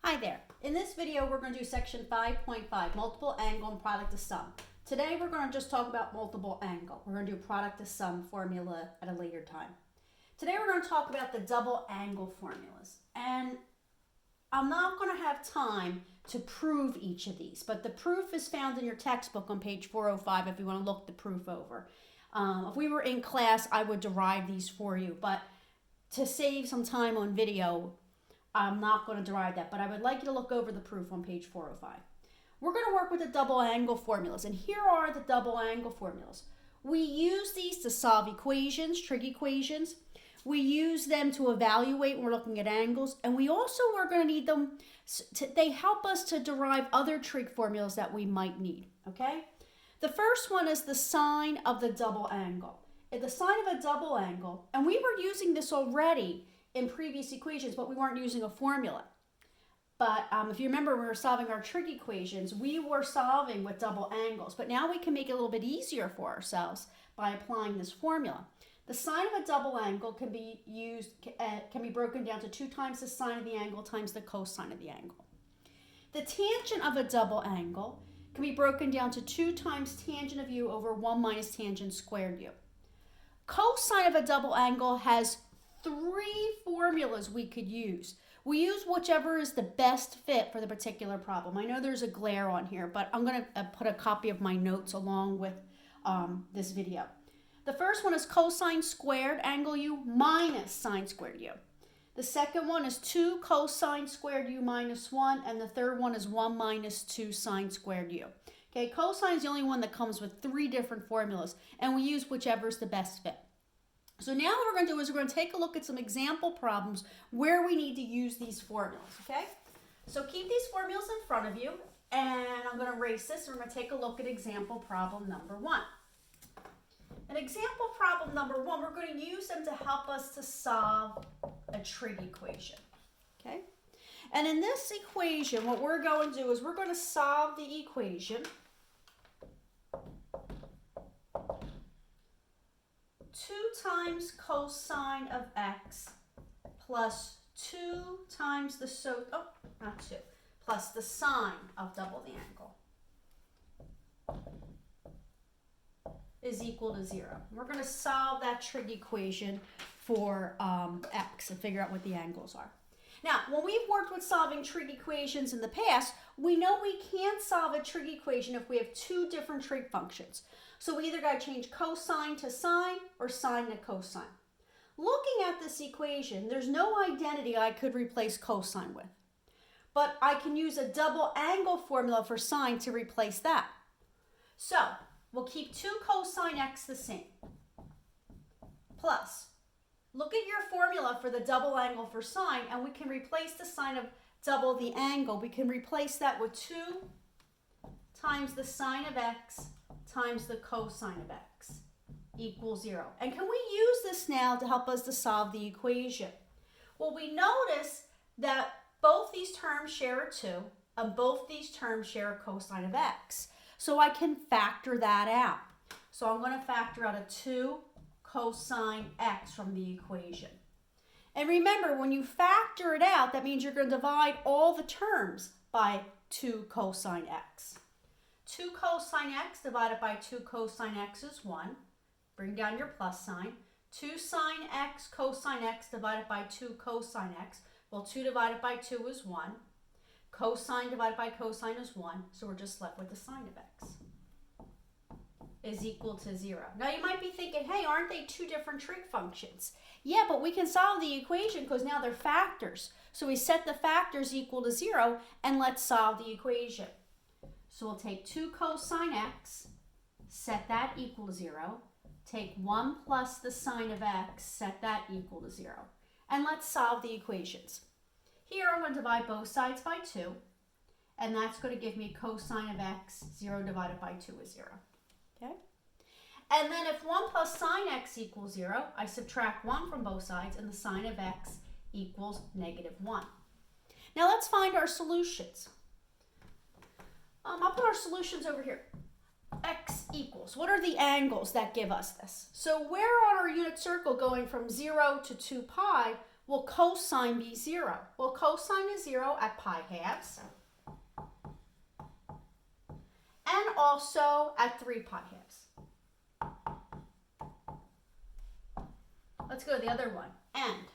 Hi there. In this video, we're going to do section 5.5, multiple angle and product of sum. Today, we're going to just talk about multiple angle. We're going to do product of sum formula at a later time. Today, we're going to talk about the double angle formulas. And I'm not going to have time to prove each of these, but the proof is found in your textbook on page 405 if you want to look the proof over. If we were in class, I would derive these for you, but to save some time on video, I'm not going to derive that, but I would like you to look over the proof on page 405. We're going to work with the double angle formulas, and here are the double angle formulas. We use these to solve equations, trig equations. We use them to evaluate when we're looking at angles, and we also are going to need them, they help us to derive other trig formulas that we might need, okay? The first one is the sine of the double angle. The sine of a double angle, and we were using this already in previous equations, but we weren't using a formula. But if you remember, when we were solving our trig equations, we were solving with double angles, but now we can make it a little bit easier for ourselves by applying this formula. The sine of a double angle can be broken down to 2 times the sine of the angle times the cosine of the angle. The tangent of a double angle can be broken down to 2 times tangent of u over 1 minus tangent squared u. Cosine of a double angle has 3 formulas we could use. We use whichever is the best fit for the particular problem. I know there's a glare on here, but I'm going to put a copy of my notes along with this video. The first one is cosine squared angle u minus sine squared u. The second one is 2 cosine squared u minus 1, and the third one is 1 minus 2 sine squared u. Okay, cosine is the only one that comes with 3 different formulas, and we use whichever is the best fit. So now what we're going to do is we're going to take a look at some example problems where we need to use these formulas, okay? So keep these formulas in front of you, and I'm going to erase this, and we're going to take a look at example problem number 1. In example problem number 1, we're going to use them to help us to solve a trig equation, okay? And in this equation, what we're going to do is we're going to solve the equation 2 times cosine of x plus 2 times the plus the sine of double the angle is equal to 0. We're going to solve that trig equation for x and figure out what the angles are. Now, when we've worked with solving trig equations in the past, we know we can't solve a trig equation if we have 2 different trig functions. So we either got to change cosine to sine or sine to cosine. Looking at this equation, there's no identity I could replace cosine with. But I can use a double angle formula for sine to replace that. So we'll keep 2 cosine x the same. Plus, look at your formula for the double angle for sine, and we can replace the sine of double the angle. We can replace that with 2 times the sine of x times the cosine of x equals 0. And can we use this now to help us to solve the equation? Well, we notice that both these terms share a 2, and both these terms share a cosine of x. So I can factor that out. So I'm going to factor out a 2 cosine x from the equation. And remember, when you factor it out, that means you're going to divide all the terms by 2 cosine x. 2 cosine x divided by 2 cosine x is 1. Bring down your plus sign. 2 sine x cosine x divided by 2 cosine x. Well, 2 divided by 2 is 1. Cosine divided by cosine is 1. So we're just left with the sine of x is equal to 0. Now you might be thinking, hey, aren't they 2 different trig functions? Yeah, but we can solve the equation because now they're factors. So we set the factors equal to 0, and let's solve the equation. So we'll take 2 cosine x, set that equal to 0. Take 1 plus the sine of x, set that equal to 0. And let's solve the equations. Here I'm going to divide both sides by 2. And that's going to give me cosine of x, 0 divided by 2 is 0. Okay? And then if 1 plus sine x equals 0, I subtract 1 from both sides, and the sine of x equals -1. Now let's find our solutions. I'll put our solutions over here. X equals, what are the angles that give us this? So we're on our unit circle going from 0 to 2 pi. will cosine be 0? Well, cosine is 0 at pi halves and also at 3 pi halves. Let's go to the other one. And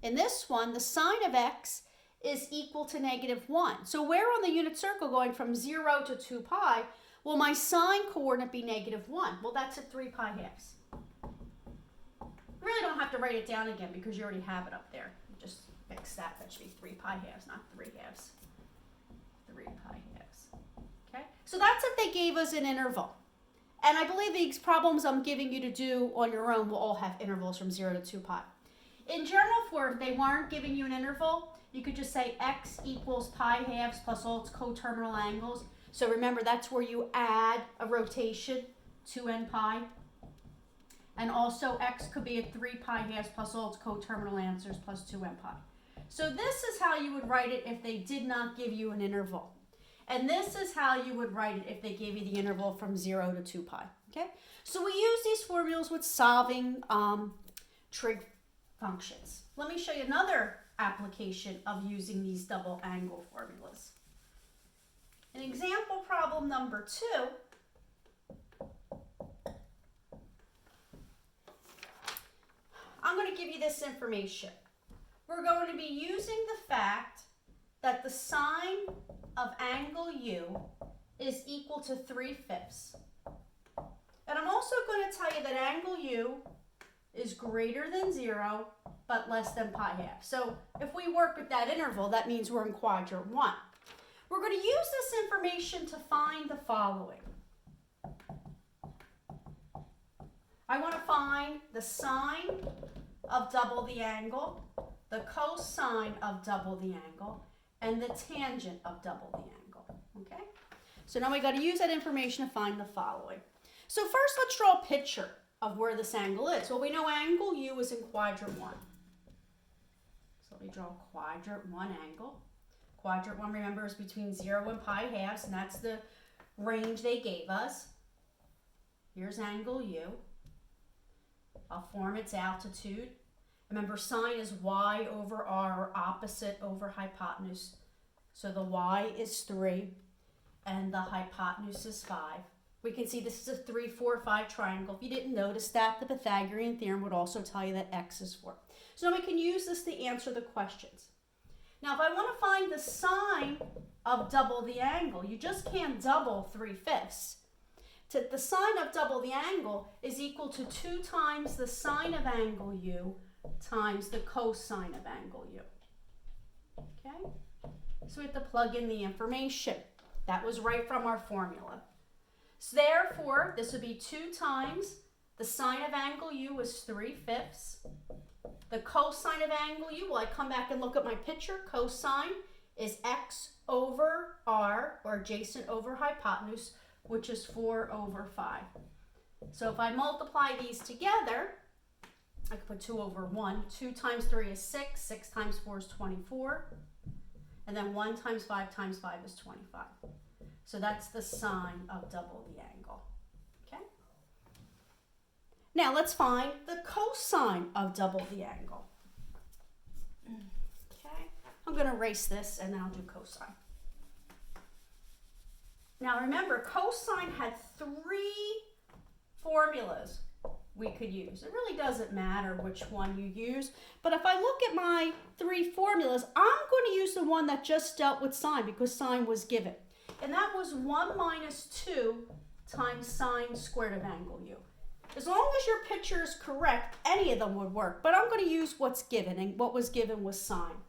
in this one, the sine of x is equal to -1. So where on the unit circle going from 0 to 2 pi will my sine coordinate be -1? Well, that's at 3 pi halves. You really don't have to write it down again because you already have it up there. Just fix that. That should be 3 pi halves, not 3 halves. 3 pi halves. Okay? So that's if they gave us an interval. And I believe these problems I'm giving you to do on your own will all have intervals from 0 to 2 pi. In general form, if they weren't giving you an interval, you could just say x equals pi halves plus all its coterminal angles. So remember, that's where you add a rotation, 2n pi. And also x could be at 3 pi halves plus all its coterminal answers plus 2n pi. So this is how you would write it if they did not give you an interval. And this is how you would write it if they gave you the interval from 0 to 2 pi. Okay? So we use these formulas with solving trig functions. Let me show you another application of using these double angle formulas. In example problem number 2, I'm going to give you this information. We're going to be using the fact that the sine of angle U is equal to 3/5. And I'm also going to tell you that angle U is greater than 0 but less than pi half. So if we work with that interval, that means we're in quadrant 1. We're going to use this information to find the following. I want to find the sine of double the angle, the cosine of double the angle, and the tangent of double the angle. Okay? So now we got to use that information to find the following. So first, let's draw a picture of where this angle is. Well, we know angle U is in quadrant 1. So let me draw a quadrant 1 angle. Quadrant 1, remember, is between 0 and pi halves, and that's the range they gave us. Here's angle U. I'll form its altitude. Remember, sine is y over r, or opposite over hypotenuse. So the y is 3, and the hypotenuse is 5. We can see this is a 3, 4, 5 triangle. If you didn't notice that, the Pythagorean theorem would also tell you that x is 4. So now we can use this to answer the questions. Now, if I want to find the sine of double the angle, you just can't double 3/5. The sine of double the angle is equal to 2 times the sine of angle U times the cosine of angle U. Okay? So we have to plug in the information. That was right from our formula. So therefore, this would be 2 times the sine of angle U is 3/5. The cosine of angle U, well, I come back and look at my picture. Cosine is x over r, or adjacent over hypotenuse, which is 4 over 5. So if I multiply these together, I can put 2 over 1. 2 times 3 is 6. 6 times 4 is 24. And then 1 times 5 times 5 is 25. So that's the sine of double the angle. Okay? Now let's find the cosine of double the angle. Okay? I'm going to erase this and then I'll do cosine. Now remember, cosine had 3 formulas we could use. It really doesn't matter which one you use, but if I look at my 3 formulas, I'm going to use the one that just dealt with sine because sine was given. And that was 1 minus 2 times sine squared of angle U. As long as your picture is correct, any of them would work, but I'm going to use what's given, and what was given was sine.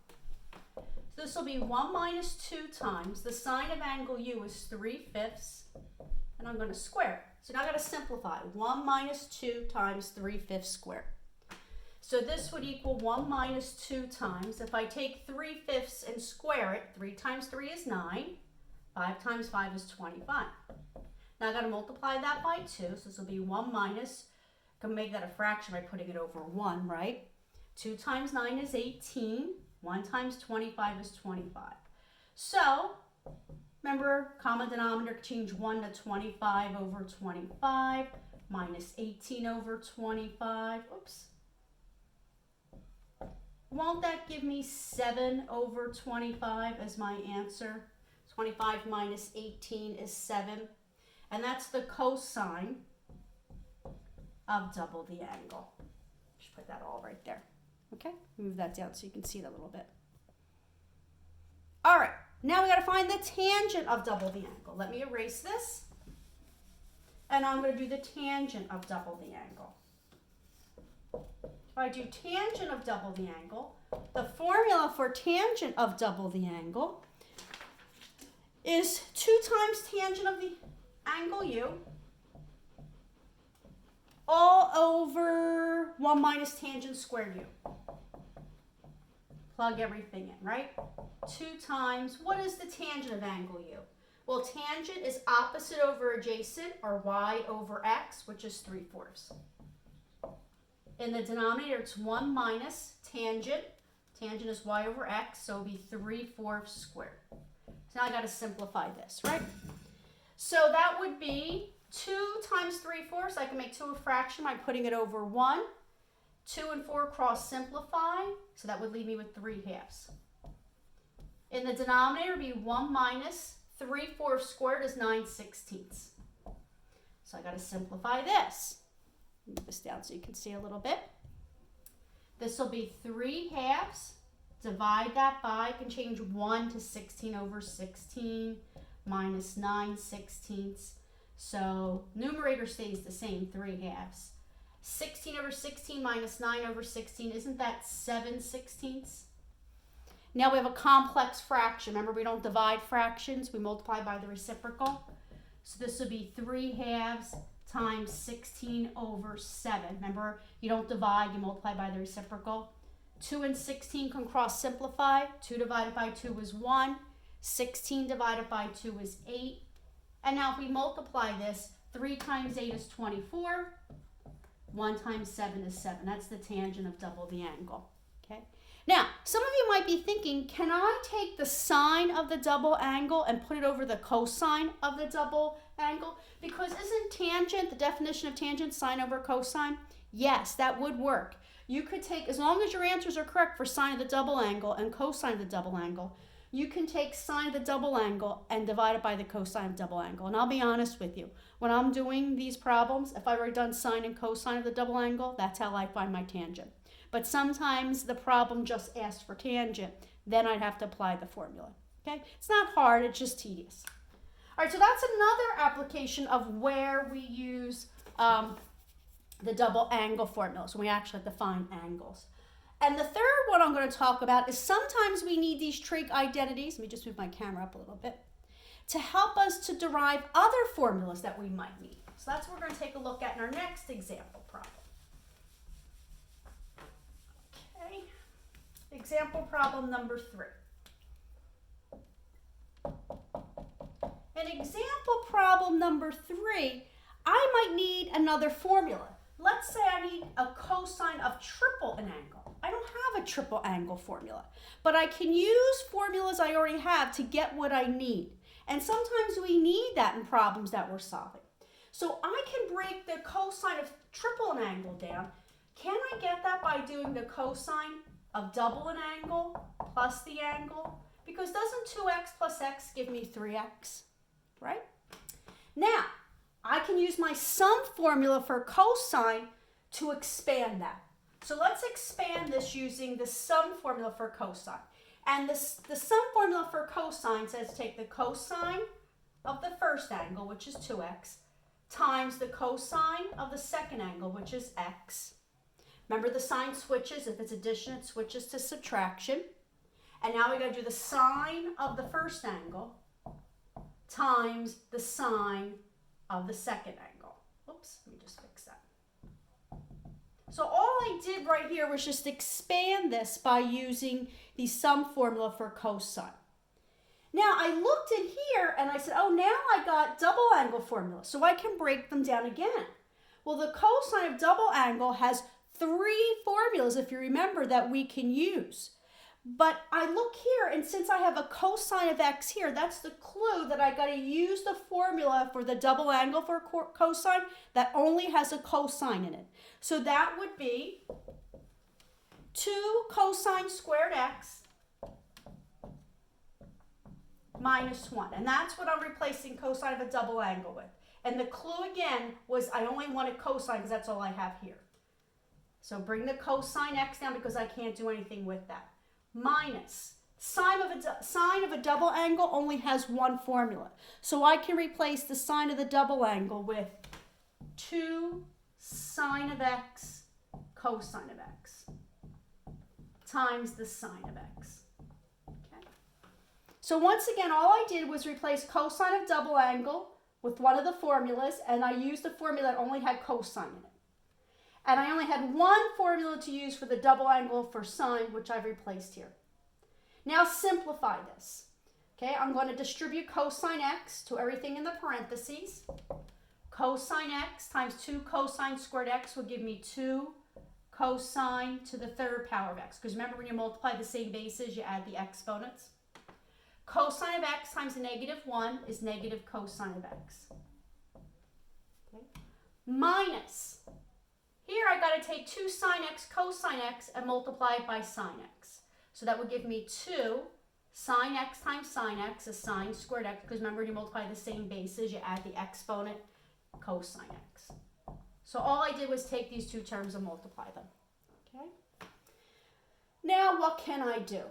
So this will be 1 minus 2 times, the sine of angle U is 3/5, and I'm going to square it. So now I've got to simplify. 1 minus 2 times 3/5 squared. So this would equal 1 minus 2 times, if I take 3/5 and square it, 3 times 3 is 9, 5 times 5 is 25. Now I've got to multiply that by 2, so this will be 1 minus, I can make that a fraction by putting it over 1, right? 2 times 9 is 18, 1 times 25 is 25. So, remember, common denominator, change 1 to 25 over 25, minus 18 over 25, oops. won't that give me 7 over 25 as my answer? 25 minus 18 is 7. And that's the cosine of double the angle. Just put that all right there. Okay, move that down so you can see it a little bit. All right, now we got to find the tangent of double the angle. Let me erase this. And I'm going to do the tangent of double the angle. If I do tangent of double the angle, the formula for tangent of double the angle is 2 times tangent of the angle u all over 1 minus tangent squared u. Plug everything in, right? 2 times, what is the tangent of angle u? Well, tangent is opposite over adjacent, or y over x, which is 3/4. In the denominator, it's 1 minus tangent. Tangent is y over x, so it'll be 3/4 squared. So now I got to simplify this, right? So that would be 2 times 3/4. I can make 2 a fraction by putting it over 1. 2 and 4 cross simplify, so that would leave me with 3/2. In the denominator, it would be 1 minus 3/4 squared is 9/16. So I got to simplify this. Move this down so you can see a little bit. This will be 3/2. Divide that by, I can change 1 to 16 over 16 minus 9/16. So numerator stays the same, 3/2. 16 over 16 minus 9 over 16, isn't that 7/16? Now we have a complex fraction. Remember, we don't divide fractions, we multiply by the reciprocal. So this would be 3/2 times 16 over 7. Remember, you don't divide, you multiply by the reciprocal. 2 and 16 can cross simplify. 2 divided by 2 is 1. 16 divided by 2 is 8. And now if we multiply this, 3 times 8 is 24. 1 times 7 is 7. That's the tangent of double the angle. Okay. Now, some of you might be thinking, can I take the sine of the double angle and put it over the cosine of the double angle? Because isn't tangent, the definition of tangent, sine over cosine? Yes, that would work. You could take, as long as your answers are correct for sine of the double angle and cosine of the double angle, you can take sine of the double angle and divide it by the cosine of double angle. And I'll be honest with you, when I'm doing these problems, if I've already done sine and cosine of the double angle, that's how I find my tangent. But sometimes the problem just asks for tangent, then I'd have to apply the formula. Okay, it's not hard, it's just tedious. All right, so that's another application of where we use the double angle formula. So we actually have to find angles. And the third one I'm going to talk about is sometimes we need these trig identities. Let me just move my camera up a little bit to help us to derive other formulas that we might need. So that's what we're going to take a look at in our next example problem. Okay, example problem number 3. In example problem number 3, I might need another formula. Let's say I need a cosine of triple an angle. I don't have a triple angle formula, but I can use formulas I already have to get what I need. And sometimes we need that in problems that we're solving. So I can break the cosine of triple an angle down. Can I get that by doing the cosine of double an angle plus the angle? Because doesn't 2x plus x give me 3x, right? Now, I can use my sum formula for cosine to expand that. So let's expand this using the sum formula for cosine. And the sum formula for cosine says take the cosine of the first angle, which is 2x, times the cosine of the second angle, which is x. Remember, the sign switches. If it's addition, it switches to subtraction. And now we got to do the sine of the first angle times the sine of the second angle. Oops, let me just fix that. So all I did right here was just expand this by using the sum formula for cosine. Now I looked in here and I said, oh, now I got double angle formula, so I can break them down again. Well, the cosine of double angle has 3 formulas, if you remember, that we can use. But I look here, and since I have a cosine of x here, that's the clue that I got to use the formula for the double angle for cosine that only has a cosine in it. So that would be 2 cosine squared x minus 1. And that's what I'm replacing cosine of a double angle with. And the clue again was I only wanted cosine because that's all I have here. So bring the cosine x down because I can't do anything with that. Minus sine of a double angle only has one formula. So I can replace the sine of the double angle with 2 sine of x cosine of x times the sine of x. Okay. So once again, all I did was replace cosine of double angle with one of the formulas, and I used a formula that only had cosine in it. And I only had one formula to use for the double angle for sine, which I've replaced here. Now simplify this. Okay, I'm going to distribute cosine x to everything in the parentheses. Cosine x times 2 cosine squared x will give me 2 cosine to the third power of x. Because remember, when you multiply the same bases, you add the exponents. Cosine of x times negative 1 is negative cosine of x. Okay. Minus, here I got to take 2 sine x cosine x and multiply it by sine x. So that would give me 2 sine x times sine x is sine squared x. Because remember, when you multiply the same bases, you add the exponent cosine x. So all I did was take these two terms and multiply them. Okay. Now what can I do?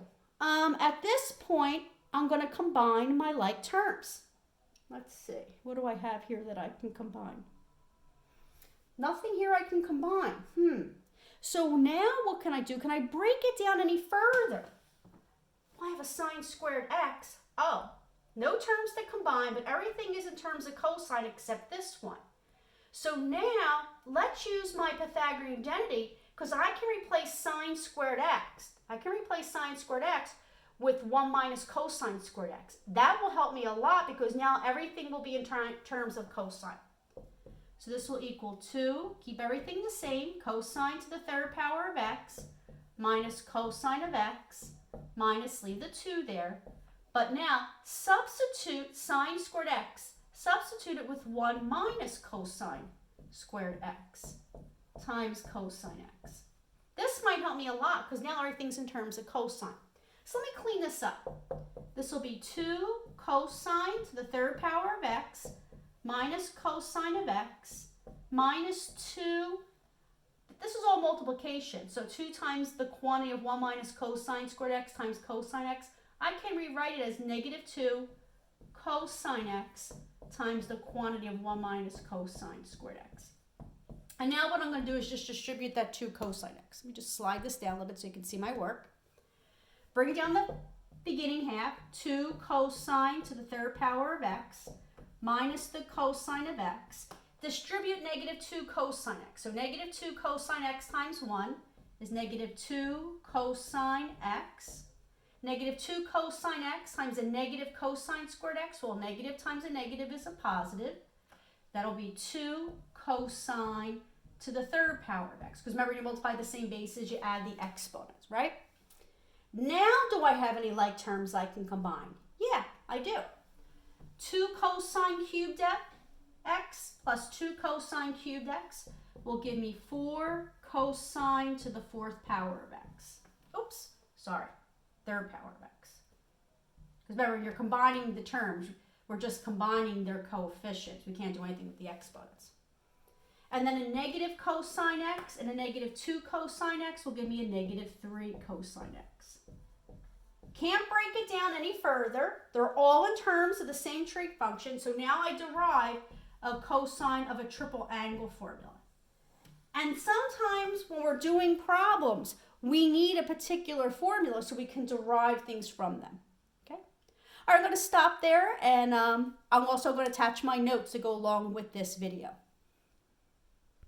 At this point, I'm going to combine my like terms. Let's see. What do I have here that I can combine? Nothing here I can combine. So now what can I do? Can I break it down any further? Well, I have a sine squared x. Oh, no terms to combine, but everything is in terms of cosine except this one. So now let's use my Pythagorean identity because I can replace sine squared x. I can replace sine squared x with 1 minus cosine squared x. That will help me a lot because now everything will be in terms of cosine. So this will equal 2, keep everything the same, cosine to the third power of x minus cosine of x minus, leave the 2 there. But now substitute sine squared x, substitute it with 1 minus cosine squared x times cosine x. This might help me a lot because now everything's in terms of cosine. So let me clean this up. This will be 2 cosine to the third power of x minus cosine of x minus 2. This is all multiplication. So 2 times the quantity of 1 minus cosine squared x times cosine x. I can rewrite it as negative 2 cosine x times the quantity of 1 minus cosine squared x. And now what I'm going to do is just distribute that 2 cosine x. Let me just slide this down a little bit so you can see my work. Bring down the beginning half, 2 cosine to the third power of x minus the cosine of x. Distribute negative 2 cosine x. So negative 2 cosine x times 1 is negative 2 cosine x. Negative 2 cosine x times a negative cosine squared x. Well, negative times a negative is a positive. That'll be 2 cosine to the third power of x. Because remember, you multiply the same bases, you add the exponents, right? Now, do I have any like terms I can combine? Yeah, I do. 2 cosine cubed x plus 2 cosine cubed x will give me 4 cosine to the 4th power of x. Oops, sorry, third power of x. Because remember, you're combining the terms. We're just combining their coefficients. We can't do anything with the exponents. And then a negative cosine x and a negative 2 cosine x will give me a negative 3 cosine x. Can't break it down any further. They're all in terms of the same trig function. So now I derive a cosine of a triple angle formula. And sometimes when we're doing problems, we need a particular formula so we can derive things from them. Okay? All right, I'm going to stop there, and I'm also going to attach my notes to go along with this video.